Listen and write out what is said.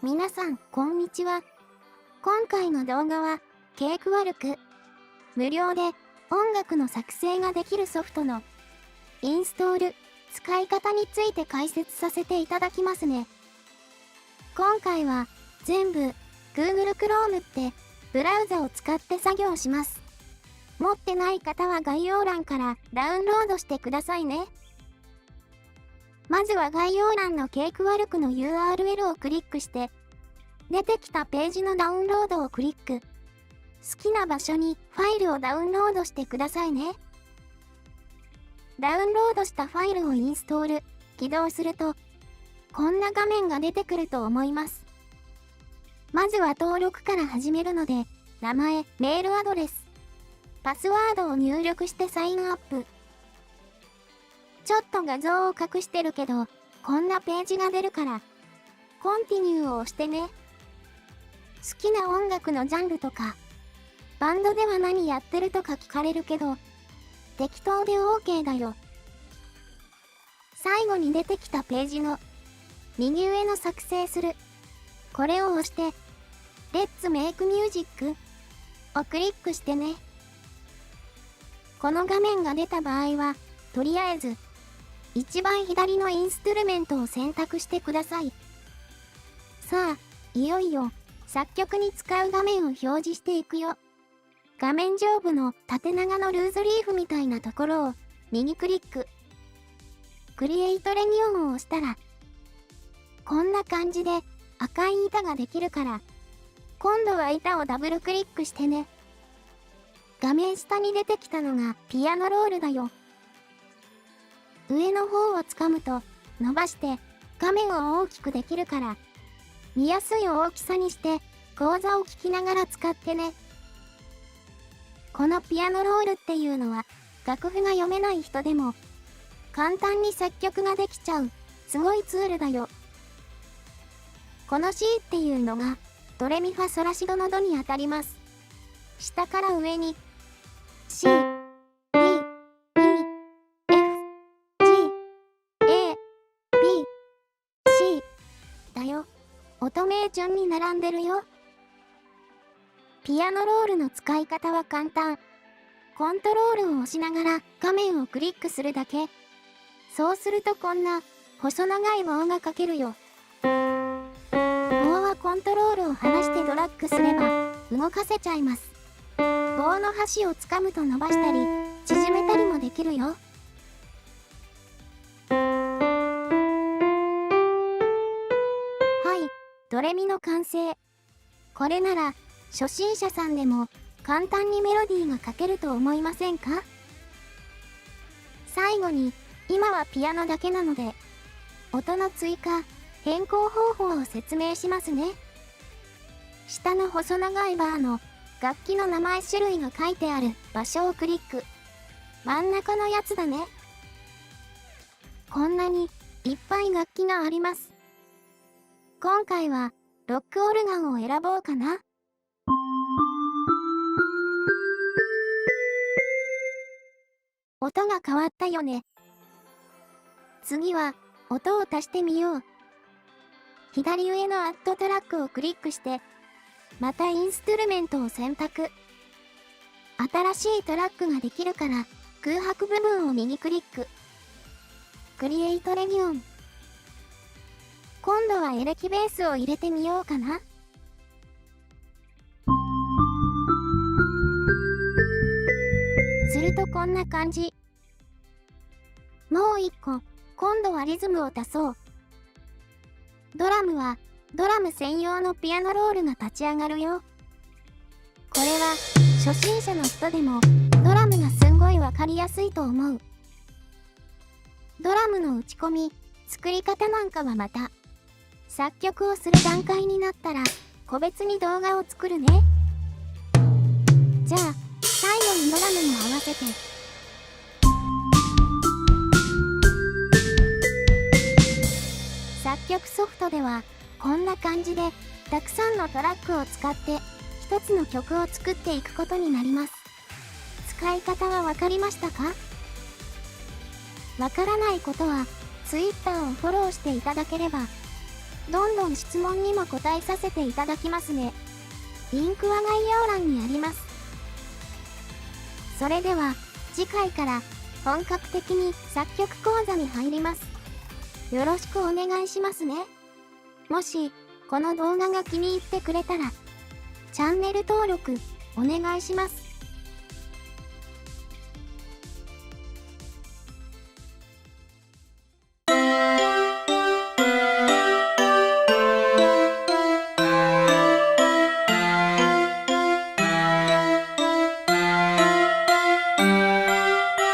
皆さん、こんにちは。今回の動画は、ケイクワルク。無料で音楽の作成ができるソフトのインストール、使い方について解説させていただきますね。今回は全部 Google Chrome ってブラウザを使って作業します。持ってない方は概要欄からダウンロードしてくださいね。まずは概要欄のケイクワルクの URL をクリックして、出てきたページのダウンロードをクリック。好きな場所にファイルをダウンロードしてくださいね。ダウンロードしたファイルをインストール、起動すると、こんな画面が出てくると思います。まずは登録から始めるので、名前、メールアドレス、パスワードを入力してサインアップ。ちょっと画像を隠してるけど、こんなページが出るから、コンティニューを押してね。好きな音楽のジャンルとか、バンドでは何やってるとか聞かれるけど、適当で OK だよ。最後に出てきたページの右上の作成する。これを押して、Let's Make Music をクリックしてね。この画面が出た場合は、とりあえず、一番左のインストゥルメントを選択してください。さあ、いよいよ作曲に使う画面を表示していくよ。画面上部の縦長のルーズリーフみたいなところを右クリック。クリエイトレニオンを押したら、こんな感じで赤い板ができるから、今度は板をダブルクリックしてね。画面下に出てきたのがピアノロールだよ。上の方を掴むと伸ばして画面を大きくできるから見やすい大きさにして講座を聞きながら使ってね。このピアノロールっていうのは楽譜が読めない人でも簡単に作曲ができちゃうすごいツールだよ。この C っていうのがドレミファソラシドのドにあたります。下から上に C音名順に並んでるよ。ピアノロールの使い方は簡単。コントロールを押しながら画面をクリックするだけ。そうするとこんな細長い棒が書けるよ。棒はコントロールを離してドラッグすれば動かせちゃいます。棒の端を掴むと伸ばしたり縮めたりもできるよ。ドレミの完成。これなら初心者さんでも簡単にメロディーが書けると思いませんか？最後に今はピアノだけなので音の追加・変更方法を説明しますね。下の細長いバーの楽器の名前種類が書いてある場所をクリック。真ん中のやつだね。こんなにいっぱい楽器があります。今回はロックオルガンを選ぼうかな。音が変わったよね。次は音を足してみよう。左上のアッドトラックをクリックして、またインストゥルメントを選択。新しいトラックができるから空白部分を右クリック。クリエイトレニオン。今度はエレキベースを入れてみようかな。するとこんな感じ。もう一個、今度はリズムを足そう。ドラムは、ドラム専用のピアノロールが立ち上がるよ。これは、初心者の人でも、ドラムがすんごいわかりやすいと思う。ドラムの打ち込み、作り方なんかはまた、作曲をする段階になったら個別に動画を作るね。じゃあ最後にドラムも合わせて。作曲ソフトではこんな感じでたくさんのトラックを使って一つの曲を作っていくことになります。使い方はわかりましたか？わからないことは Twitter をフォローしていただければどんどん質問にも答えさせていただきますね。リンクは概要欄にあります。それでは、次回から本格的に作曲講座に入ります。よろしくお願いしますね。もし、この動画が気に入ってくれたら、チャンネル登録お願いします。